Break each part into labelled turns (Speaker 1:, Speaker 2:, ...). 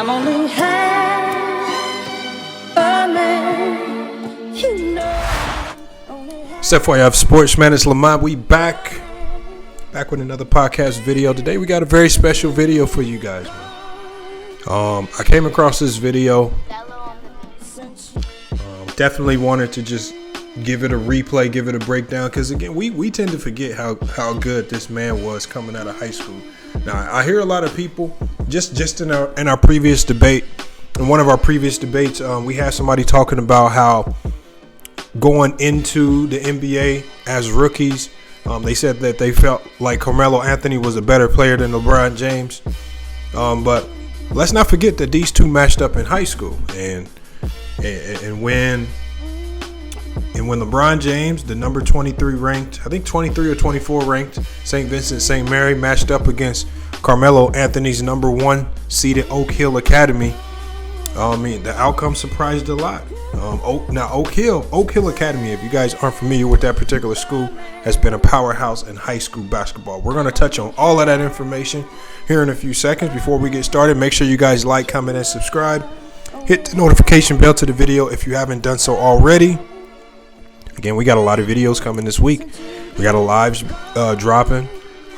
Speaker 1: I'm only half a man, you know.
Speaker 2: It's FYF Sportsman, it's Lamont. We back with another podcast video. Today we got a very special video for you guys, man. I came across this video. Definitely wanted to just give it a replay, give it a breakdown, because again, we tend to forget how good this man was coming out of high school. Now, I hear a lot of people just in our previous debate, in one of our previous debates, we had somebody talking about how going into the NBA as rookies, they said that they felt like Carmelo Anthony was a better player than LeBron James. But let's not forget that these two matched up in high school, and when LeBron James, the number 23 ranked, I think 23 or 24 ranked St. Vincent-St Mary, matched up against Carmelo Anthony's number 1 seeded Oak Hill Academy, the outcome surprised a lot. Oak Hill Academy, if you guys aren't familiar with that particular school, has been a powerhouse in high school basketball. We're going to touch on all of that information here in a few seconds. Before we get started, make sure you guys like, comment, and subscribe. Hit the notification bell to the video if you haven't done so already. Again, we got a lot of videos coming this week. We got a lives dropping,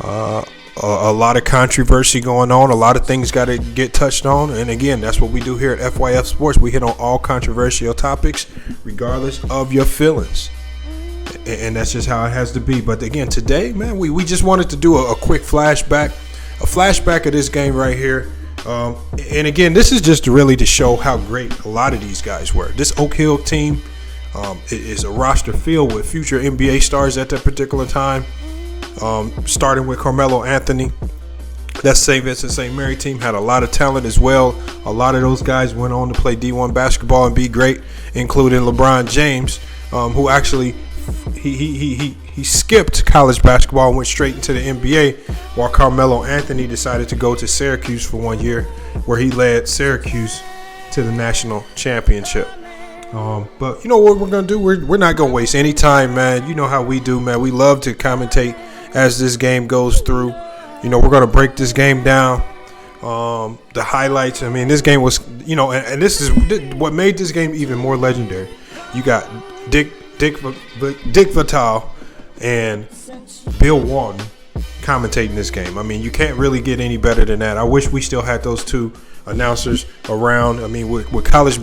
Speaker 2: a lot of controversy going on, a lot of things got to get touched on. And again, that's what we do here at FYF Sports. We hit on all controversial topics, regardless of your feelings. And that's just how it has to be. But again, today, man, we just wanted to do a quick flashback of this game right here. And again, this is just really to show how great a lot of these guys were. This Oak Hill team is a roster filled with future NBA stars at that particular time. Starting with Carmelo Anthony. That St. Vincent-St Mary team had a lot of talent as well. A lot of those guys went on to play D1 basketball and be great, including LeBron James, who actually he skipped college basketball and went straight into the NBA, while Carmelo Anthony decided to go to Syracuse for 1 year, where he led Syracuse to the national championship. But you know what we're going to do? We're not going to waste any time, man. You know how we do, man. We love to commentate as this game goes through. You know, we're going to break this game down. The highlights. I mean, this game was, you know, and this is what made this game even more legendary. You got Dick Vitale and Bill Walton commentating this game. I mean, you can't really get any better than that. I wish we still had those two announcers around. I mean, with college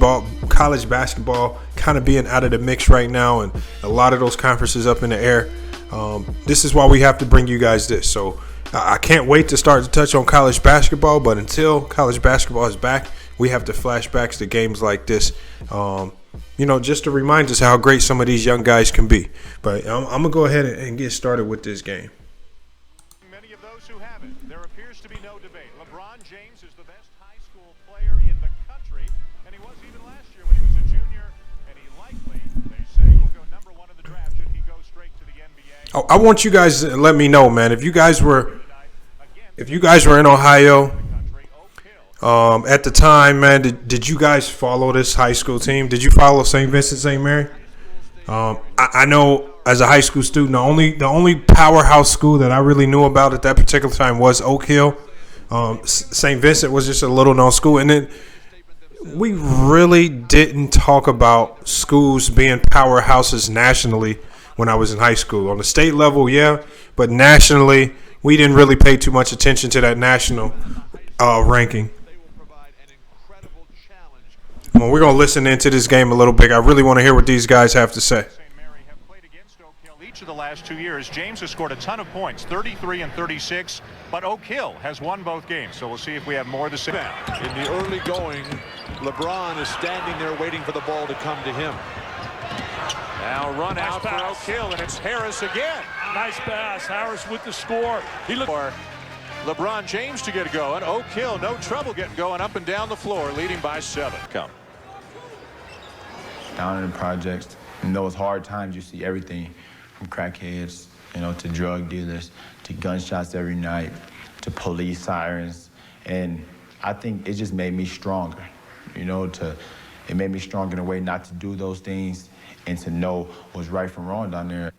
Speaker 2: basketball kind of being out of the mix right now, and a lot of those conferences up in the air, this is why we have to bring you guys this. So I can't wait to start to touch on college basketball, but until college basketball is back, we have to flashbacks to games like this, you know, just to remind us how great some of these young guys can be. But I'm going to go ahead and get started with this game.
Speaker 3: Many of those who have it, there appears to be no debate. LeBron James is the best high school player in the country, and he was even last year when he was a junior, and he likely, they say, will go number 1 in the draft should he go straight to the NBA.
Speaker 2: I want you guys to let me know, man, if you guys were in Ohio at the time, man, did you guys follow this high school team? Did you follow St. Vincent-St. Mary? I know as a high school student, the only powerhouse school that I really knew about at that particular time was Oak Hill. St. Vincent was just a little known school, and then we really didn't talk about schools being powerhouses nationally when I was in high school. On the state level, yeah, but nationally, we didn't really pay too much attention to that national ranking. Well, we're going to listen into this game a little bit. I really want to hear what these guys have to say.
Speaker 3: St. Mary have played against Oak Hill each of the last 2 years. James has scored a ton of points, 33 and 36, but Oak Hill has won both games. So we'll see if we have more to say.
Speaker 4: In the early going, LeBron is standing there waiting for the ball to come to him.
Speaker 3: Now run out for Oak Hill, and it's Harris again.
Speaker 5: Nice pass. Harris with the score.
Speaker 3: He looked for LeBron James to get going. Oak Hill, no trouble getting going up and down the floor, leading by 7. Come.
Speaker 6: Down in the projects, in those hard times, you see everything from crackheads, you know, to drug dealers, to gunshots every night, to police sirens. And I think it just made me stronger, you know, it made me stronger in a way not to do those things and to know what's right from wrong down there.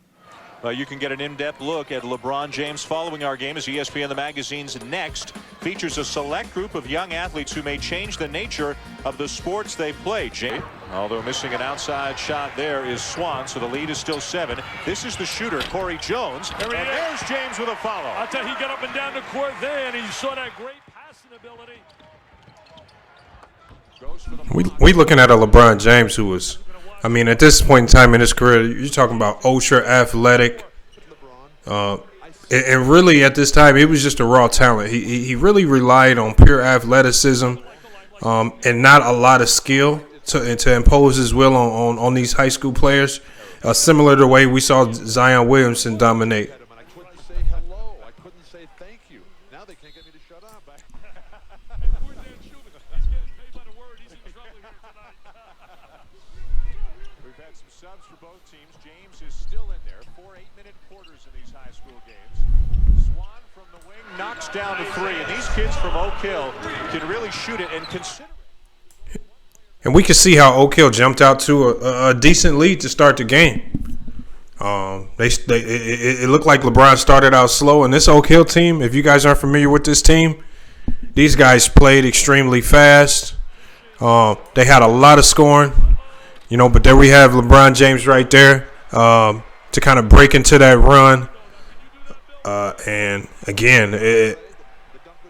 Speaker 3: You can get an in-depth look at LeBron James following our game as ESPN The Magazine's Next features a select group of young athletes who may change the nature of the sports they play. Although missing an outside shot there is Swan, so the lead is still 7. This is the shooter, Corey Jones. And there's James with a follow.
Speaker 5: I'll tell you, he got up and down the court there, and he saw that great passing ability.
Speaker 2: We looking at a LeBron James who was, I mean, at this point in time in his career, you're talking about ultra athletic. And really at this time, he was just a raw talent. He really relied on pure athleticism and not a lot of skill to impose his will on these high school players, similar to the way we saw Zion Williamson dominate.
Speaker 4: I couldn't say hello. I couldn't say thank you. Now they can't get me to shut up.
Speaker 3: We've had some subs for both teams. James is still in there. 4 8-minute quarters in these high school games. Swan from the wing knocks down to 3. And these kids from Oak Hill can really shoot it and consider it.
Speaker 2: And we can see how Oak Hill jumped out to a decent lead to start the game. It looked like LeBron started out slow. And this Oak Hill team, if you guys aren't familiar with this team, these guys played extremely fast. They had a lot of scoring, but there we have LeBron James right there to kind of break into that run. And again,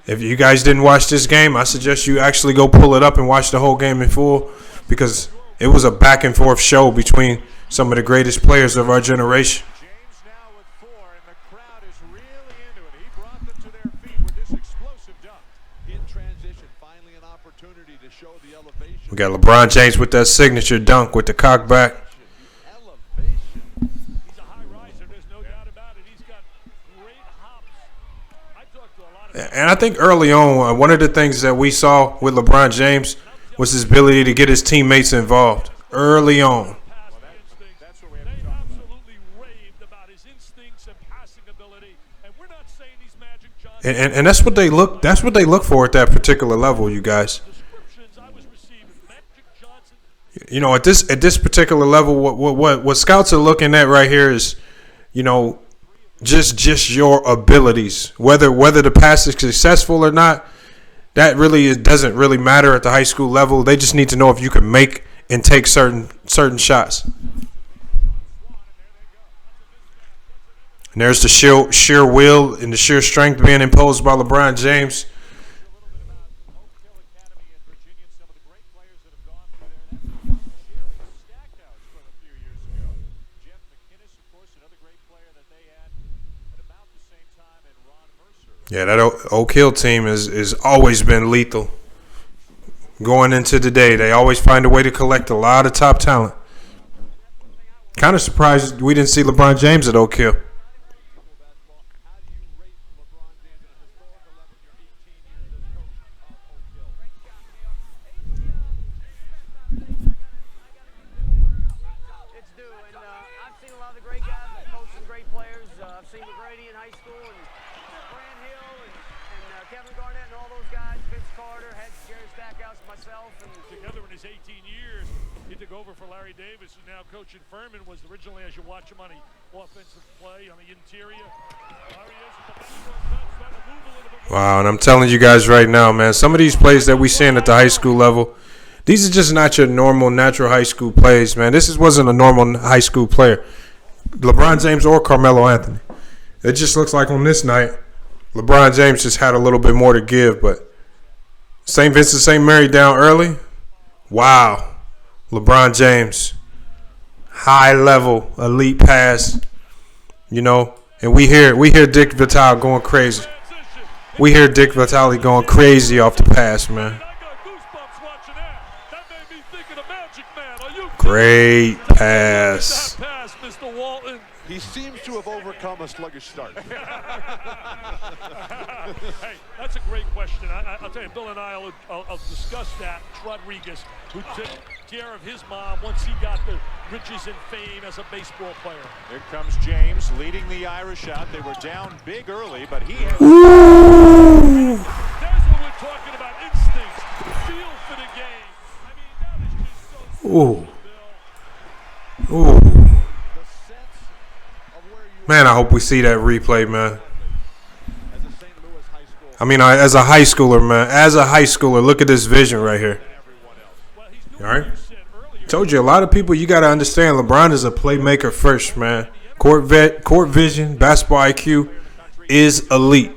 Speaker 2: if you guys didn't watch this game, I suggest you actually go pull it up and watch the whole game in full, because it was a back and forth show between some of the greatest players of our generation.
Speaker 3: James now with 4, and the crowd is really into it. He brought them to their feet with this explosive dunk.
Speaker 4: In transition, finally an opportunity to show the elevation.
Speaker 2: We got LeBron James with that signature dunk with the cock back.
Speaker 5: He's a high riser, there's no doubt about it. He's got great hops. I talked to a lot of
Speaker 2: And I think early on, one of the things that we saw with LeBron James was his ability to get his teammates involved early on.
Speaker 5: They absolutely raved about his instincts and passing ability, and we're not saying he's Magic Johnson.
Speaker 2: And that's what they look. That's what they look for at that particular level, you guys.
Speaker 5: Descriptions I was receiving, Magic Johnson.
Speaker 2: At this particular level, what scouts are looking at right here is, just your abilities. Whether the pass is successful or not, that really doesn't really matter at the high school level. They just need to know if you can make and take certain shots. And there's the sheer will and the sheer strength being imposed by LeBron James. Yeah, that Oak Hill team is always been lethal. Going into the day, they always find a way to collect a lot of top talent. Kind of surprised we didn't see LeBron James at Oak Hill.
Speaker 5: Over for Larry Davis, who now coaching Furman, was originally, as you watch him on the offensive play on the interior.
Speaker 2: Wow, and I'm telling you guys right now, man, some of these plays that we seeing at the high school level, these are just not your normal, natural high school plays, man. This wasn't a normal high school player, LeBron James or Carmelo Anthony. It just looks like on this night, LeBron James just had a little bit more to give, but St. Vincent-St Mary down early. Wow. LeBron James, high level, elite pass, and we hear Dick Vitale going crazy. We hear Dick Vitale going crazy off the pass, man. Great pass.
Speaker 4: He seems to have overcome a sluggish start.
Speaker 5: Hey, that's a great question. I'll tell you, Bill and I will discuss that. Rodriguez, who took care of his mom once he got the riches and fame as a baseball player.
Speaker 3: Here comes James leading the Irish out. They were down big early, but he has...
Speaker 2: Ooh.
Speaker 5: That's what we're talking about, instincts, feel for the game. I mean, that is just so
Speaker 2: Ooh.
Speaker 5: Bill.
Speaker 2: Ooh.
Speaker 4: The sense of where you
Speaker 2: Man, I hope we see that replay, man. I mean, as a high schooler, man. As a high schooler, look at this vision right here. All right? Told you, a lot of people, you got to understand, LeBron is a playmaker first, man. Court vision, basketball IQ is elite.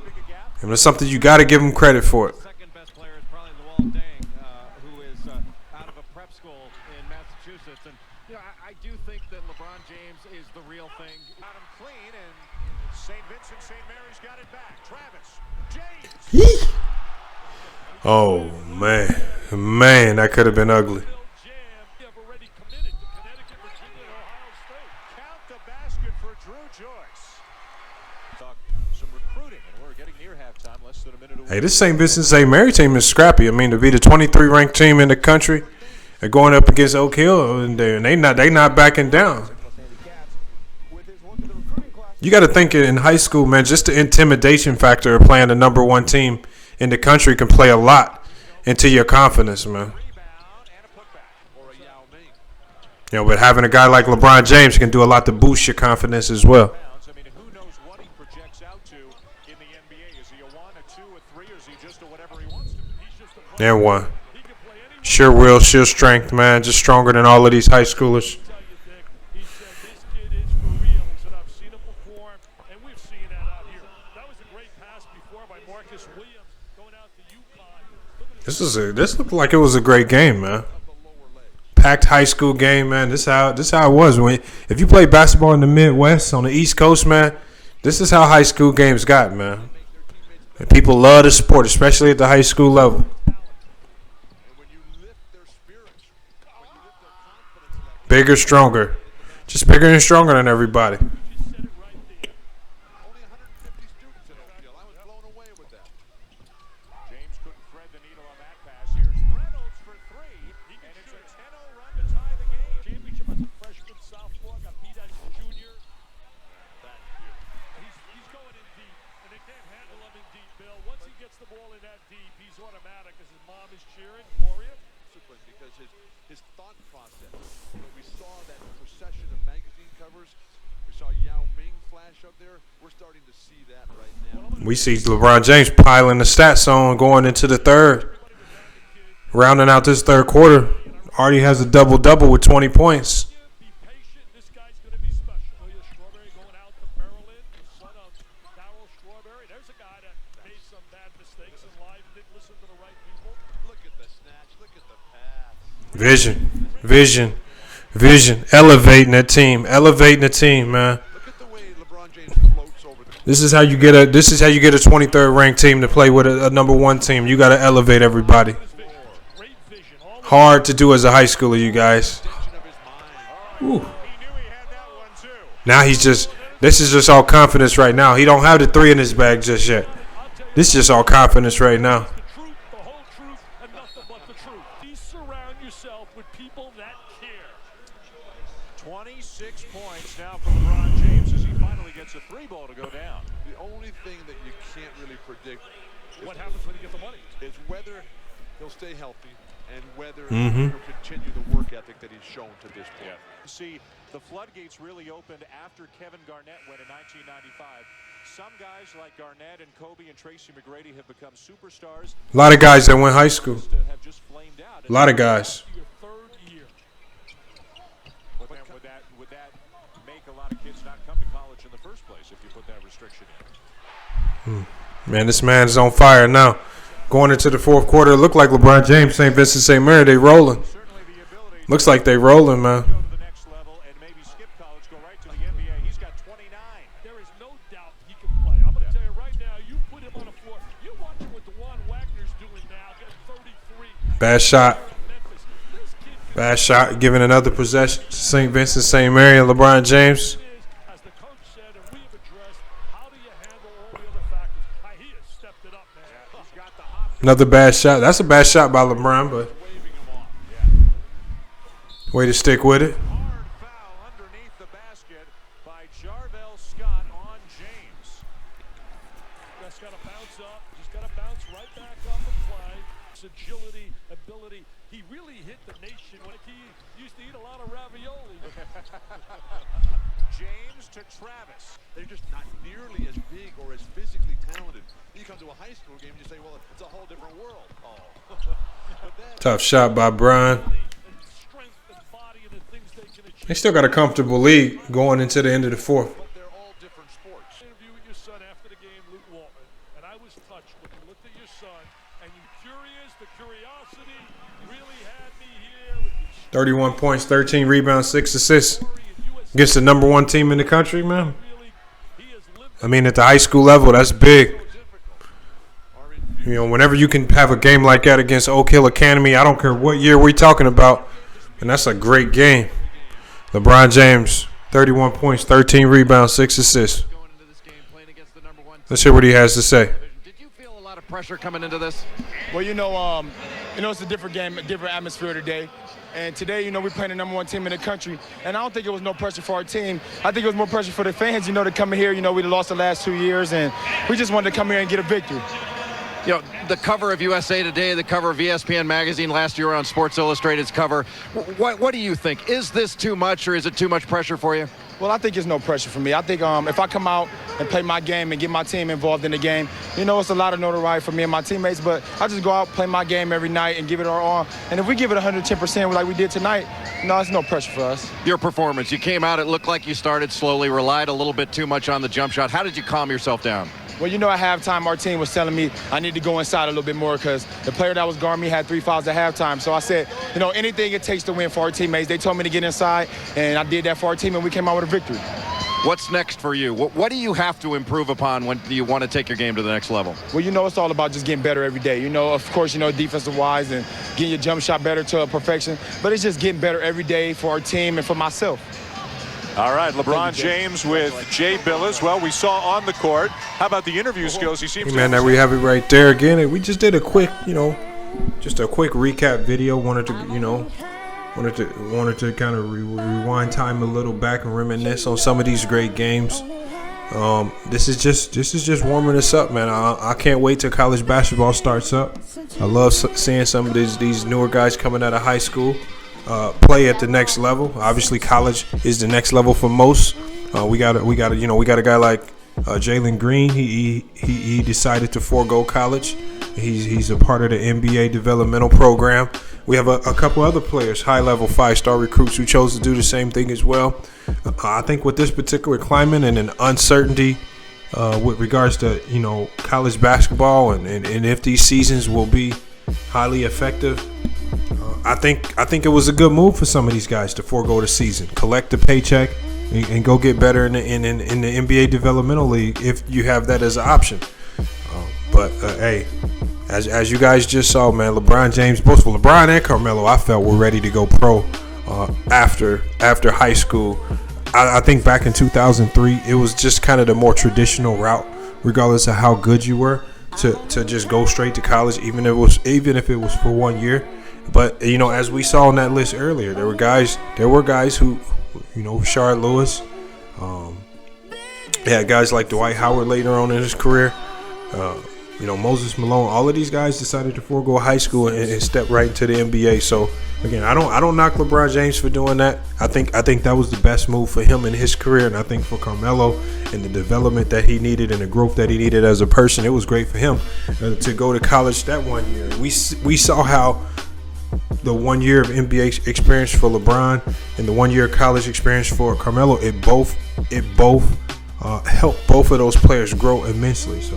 Speaker 2: And it's something you got to give him credit for.
Speaker 3: Second best player is probably Luol Deng, who is out of a prep school in Massachusetts. And, I do think that LeBron James is the real thing. Got him clean, and St. Vincent-St. Mary's got it back. Travis James.
Speaker 2: Oh, man. Man, that could have been ugly.
Speaker 3: Count the basket for Drew Joyce. Some recruiting, and we're getting near halftime, less than a minute away.
Speaker 2: Hey, this St. Vincent-St. Mary team is scrappy. I mean, to be the 23 ranked team in the country and going up against Oak Hill, and they not backing down. You got to think in high school, man, just the intimidation factor of playing the number one team in the country can play a lot into your confidence, man. But having a guy like LeBron James can do a lot to boost your confidence as well.
Speaker 3: I mean, who knows what he projects out to in the NBA? Is he a 1, a 2, a 3, or is he just a whatever he wants to be?
Speaker 2: And one. Sure will, sure strength, man. Just stronger than all of these high schoolers.
Speaker 5: He said this kid is for real. He said, I've seen him perform, and we've seen that out here. That was a great pass before by Marcus Williams going out to UConn.
Speaker 2: This looked like it was a great game, man. Packed high school game, man. This how it was. If you play basketball in the Midwest, on the East Coast, man, this is how high school games got, man. And people love the sport, especially at the high school level. Bigger, stronger. Just bigger and stronger than everybody.
Speaker 3: James couldn't thread the needle on that pass. Here's Reynolds for 3, and it's a 10-0 run to tie the game.
Speaker 5: Championship as a freshman, sophomore, got beat as a junior. He's going in deep, and they can't handle him in deep, Bill. Once he gets the ball in that deep, he's automatic as his mom is cheering. Gloria?
Speaker 4: Because his thought process. We saw that procession of magazine covers. We saw Yao Ming flash up there. We're starting to see that right now.
Speaker 2: We see LeBron James piling the stats on going into the third. Rounding out this third quarter. Already has a double-double with 20 points.
Speaker 5: Be patient. This guy's going to be special. Ilya Strawberry going out to Maryland, the son of Darryl Strawberry. There's a guy that made some bad mistakes in life, didn't listen to the right people.
Speaker 4: Look at the snatch. Look at the pass.
Speaker 2: Vision. Elevating the team, man.
Speaker 4: Look at the way LeBron James floats over the.
Speaker 2: This is how you get a 23rd ranked team to play with a number one team. You got to elevate everybody.
Speaker 5: Great vision.
Speaker 2: Hard to do as a high schooler, you guys. Ooh.
Speaker 3: He knew he had that one, too.
Speaker 2: Now this is just all confidence right now. He don't have the 3 in his bag just yet. This is just all confidence right now.
Speaker 5: The truth, the whole truth, and nothing but the truth. Please surround yourself with people that care.
Speaker 3: 26 points now for LeBron James as he finally gets a 3-ball to go down.
Speaker 4: The only thing that you can't really predict is
Speaker 5: What happens when you get the money?
Speaker 4: whether he'll stay healthy and whether he'll continue the work ethic that he's shown to this point.
Speaker 3: See, the floodgates really opened after Kevin Garnett went in 1995. Some guys like Garnett and Kobe and Tracy McGrady have become superstars.
Speaker 2: A lot of guys that went high school.
Speaker 3: Have just flamed out.
Speaker 2: A lot of guys.
Speaker 5: Your third year.
Speaker 3: But then would that make a lot of kids not come to college in the first place if you put that restriction in?
Speaker 2: Man, this man's on fire now. Going into the fourth quarter, it looked like LeBron James, St. Vincent-St. Mary, they rolling.
Speaker 3: Certainly the ability
Speaker 2: Looks like they rolling, man.
Speaker 3: to go to the next level and maybe skip college, go right to the NBA. He's got 29.
Speaker 5: There is no doubt he can play. I'm going to tell you right now, you put him on the floor. You watch what DeJuan Wagner's doing now, getting 33.
Speaker 2: Bad shot.
Speaker 5: Memphis. This kid can
Speaker 2: Bad shot, giving another possession to St. Vincent-St. Mary and LeBron James.
Speaker 5: as the coach said, and we have addressed, how do you handle all the other factors? He has stepped it up, man.
Speaker 3: He's got the hop
Speaker 2: Another bad shot. That's a bad shot by LeBron, but
Speaker 3: waving him off.
Speaker 2: way to stick with it.
Speaker 3: Hard foul underneath the basket by Jarvell Scott on James.
Speaker 5: Just got to bounce up. Just got to bounce right back on the play. His agility, ability. He really hit the nation when he used to eat a lot of ravioli.
Speaker 3: James to Travis.
Speaker 4: They're just not nearly as big or as physically talented. You come to a high school game and you say, well, it's a whole different world. Oh.
Speaker 2: Tough shot by Brian. They still got a comfortable lead going into the end of the fourth.
Speaker 4: But they're all different sports.
Speaker 5: Interview with your son after the game, Luke Waltman, and I was touched when you looked at your son, and you curious, the curiosity really had me here with these
Speaker 2: 31 points, 13 rebounds, 6 assists. Against the number 1 team in the country, man. I mean, at the high school level, that's big. You know, whenever you can have a game like that against Oak Hill Academy, I don't care what year we're talking about, and that's a great game. LeBron James, 31 points, 13 rebounds, 6 assists. Let's hear what he has to say.
Speaker 7: Did you feel a lot of pressure coming into this?
Speaker 8: Well, it's a different game, a different atmosphere today. And today, we're playing the number 1 team in the country. And I don't think it was no pressure for our team. I think it was more pressure for the fans, to come in here. We lost the last 2 years, and we just wanted to come here and get a victory.
Speaker 7: The cover of USA Today, the cover of ESPN magazine last year on Sports Illustrated's cover. What do you think? Is this too much, or is it too much pressure for you?
Speaker 8: Well, I think it's no pressure for me. I think if I come out and play my game and get my team involved in the game, it's a lot of notoriety for me and my teammates, but I just go out, play my game every night, and give it our all. And if we give it 110% like we did tonight, no, it's no pressure for us.
Speaker 7: Your performance, you came out, it looked like you started slowly, relied a little bit too much on the jump shot. How did you calm yourself down?
Speaker 8: Well, at halftime, our team was telling me I need to go inside a little bit more because the player that was guarding me had 3 fouls at halftime. So I said, anything it takes to win for our teammates. They told me to get inside, and I did that for our team, and we came out with a victory.
Speaker 7: What's next for you? What do you have to improve upon when you want to take your game to the next level?
Speaker 8: Well, it's all about just getting better every day. Of course, defensive-wise and getting your jump shot better to perfection. But it's just getting better every day for our team and for myself.
Speaker 3: All right, LeBron James with Jay Billis. Well, we saw on the court. How about the interview skills? He seems
Speaker 2: man, we have it right there again. We just did a quick, just a quick recap video. Wanted to kind of rewind time a little back and reminisce on some of these great games. This is just warming us up, man. I can't wait till college basketball starts up. I love seeing some of these newer guys coming out of high school. Play at the next level. Obviously, college is the next level for most. We got a guy like Jalen Green. He decided to forego college. He's a part of the NBA developmental program. We have a couple other players, high-level 5-star recruits, who chose to do the same thing as well. I think with this particular climate and an uncertainty with regards to college basketball and if these seasons will be highly effective. I think it was a good move for some of these guys to forego the season, collect the paycheck, and go get better in the NBA Developmental League if you have that as an option. But hey, as you guys just saw, man, LeBron James, both for LeBron and Carmelo, I felt were ready to go pro after high school. I think back in 2003, it was just kind of the more traditional route, regardless of how good you were, to just go straight to college, even if it was for 1 year. But as we saw on that list earlier, there were guys who, Rashard Lewis, had guys like Dwight Howard later on in his career, Moses Malone. All of these guys decided to forego high school and step right into the NBA. So again, I don't knock LeBron James for doing that. I think that was the best move for him in his career, and I think for Carmelo and the development that he needed and the growth that he needed as a person, it was great for him to go to college that 1 year. We saw how the 1 year of NBA experience for LeBron and the 1 year college experience for Carmelo, it both helped both of those players grow immensely. So,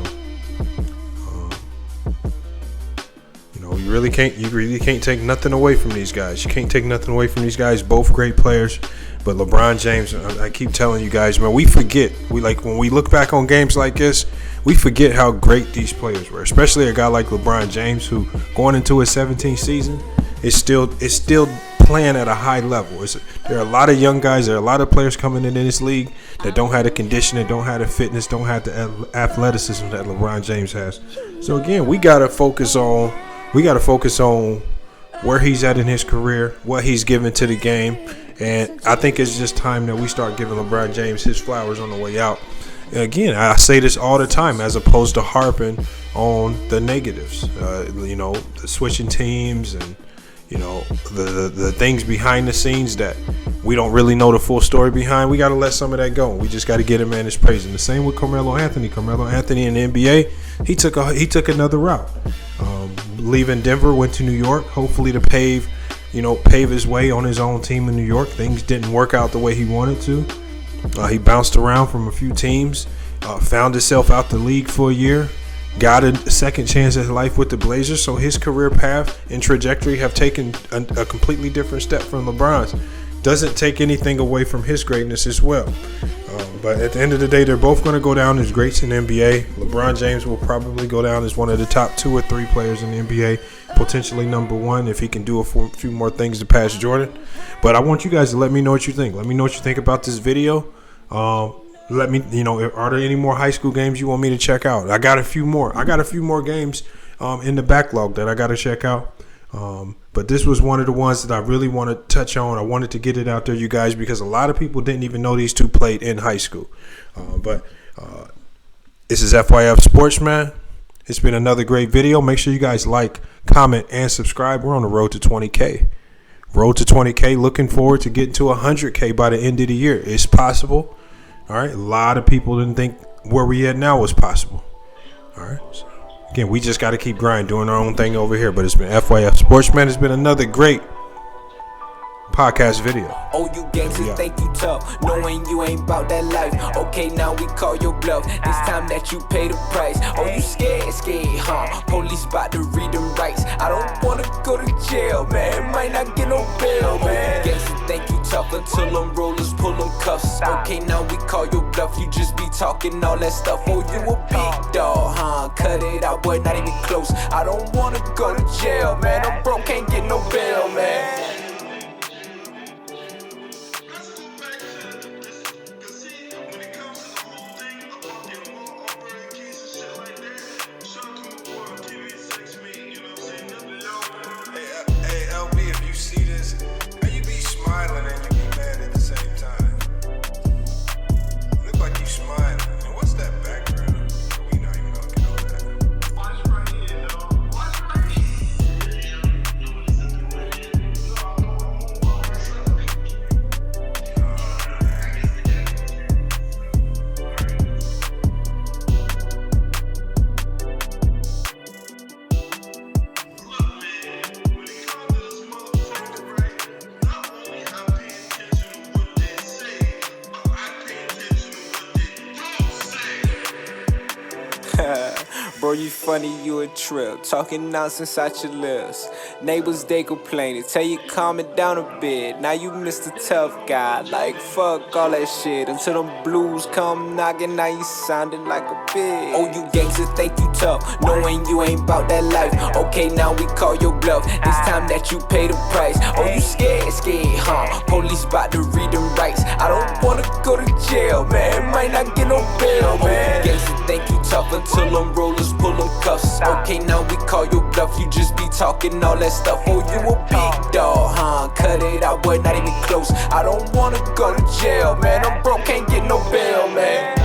Speaker 2: you really can't take nothing away from these guys. You can't take nothing away from these guys. Both great players, but LeBron James, I keep telling you guys, man, we forget. When we look back on games like this, we forget how great these players were. Especially a guy like LeBron James, who going into his 17th season is still playing at a high level. There are a lot of young guys. There are a lot of players coming in this league that don't have the conditioning, don't have the fitness, don't have the athleticism that LeBron James has. So again, we gotta focus on where he's at in his career, what he's given to the game, and I think it's just time that we start giving LeBron James his flowers on the way out. Again, I say this all the time, as opposed to harping on the negatives, the switching teams and the things behind the scenes that we don't really know the full story behind. We got to let some of that go. We just got to get him man his praise. And the same with Carmelo Anthony. Carmelo Anthony in the NBA, he took another route. Leaving Denver, went to New York, hopefully to pave his way on his own team in New York. Things didn't work out the way he wanted to. He bounced around from a few teams, found himself out the league for a year, got a second chance at life with the Blazers. So his career path and trajectory have taken a completely different step from LeBron's. Doesn't take anything away from his greatness as well. But at the end of the day, they're both going to go down as greats in the NBA. LeBron James will probably go down as one of the top 2 or 3 players in the NBA, potentially number 1 if he can do a few more things to pass Jordan. But I want you guys to let me know what you think. Let me know what you think about this video. Let me, are there any more high school games you want me to check out? I got a few more. I got a few more games in the backlog that I got to check out. But this was one of the ones that I really want to touch on. I wanted to get it out there, you guys, because a lot of people didn't even know these two played in high school. But this is FYF Sports, man. It's been another great video. Make sure you guys like, comment, and subscribe. We're on the road to 20K. Road to 20K. Looking forward to getting to 100K by the end of the year. It's possible. All right. A lot of people didn't think where we at now was possible. All right. So, again, we just got to keep grinding, doing our own thing over here. But it's been FYF Sports, man. It's been another great podcast video.
Speaker 1: Oh, you gangsters think you tough, knowing you ain't about that life. Okay, now we call your bluff. It's time that you pay the price. Oh, you scared, huh? Police about to read them rights. I don't wanna go to jail, man. Might not get no bail, man. You gangsters think you tough until them rollers pull them cuffs. Okay, now we call your bluff. You just be talking all that stuff. Oh, you a big dog, huh? Cut it out, boy, not even close. I don't wanna go to jail, man. I'm broke, can't get no bail, man. Bro, you funny, you a trip. Talking nonsense out your lips. Neighbors, they complaining. Tell you calm it down a bit. Now you Mr. Tough Guy. Like, fuck all that shit. Until them blues come knocking, now you sounding like a bitch. Oh, you gangsters think you tough, knowing you ain't about that life. Okay, now we call your bluff. It's time that you pay the price. Oh, you scared, huh? Police about to read them rights. I don't wanna go to jail, man. Might not get no bail, man. You gangsters think you tough until them rollers pull them cuffs. Okay, now we call your bluff. You just be talking all that stuff. Oh, you a big dog, huh? Cut it out, boy, not even close. I don't wanna go to jail, man. I'm broke, can't get no bail, man.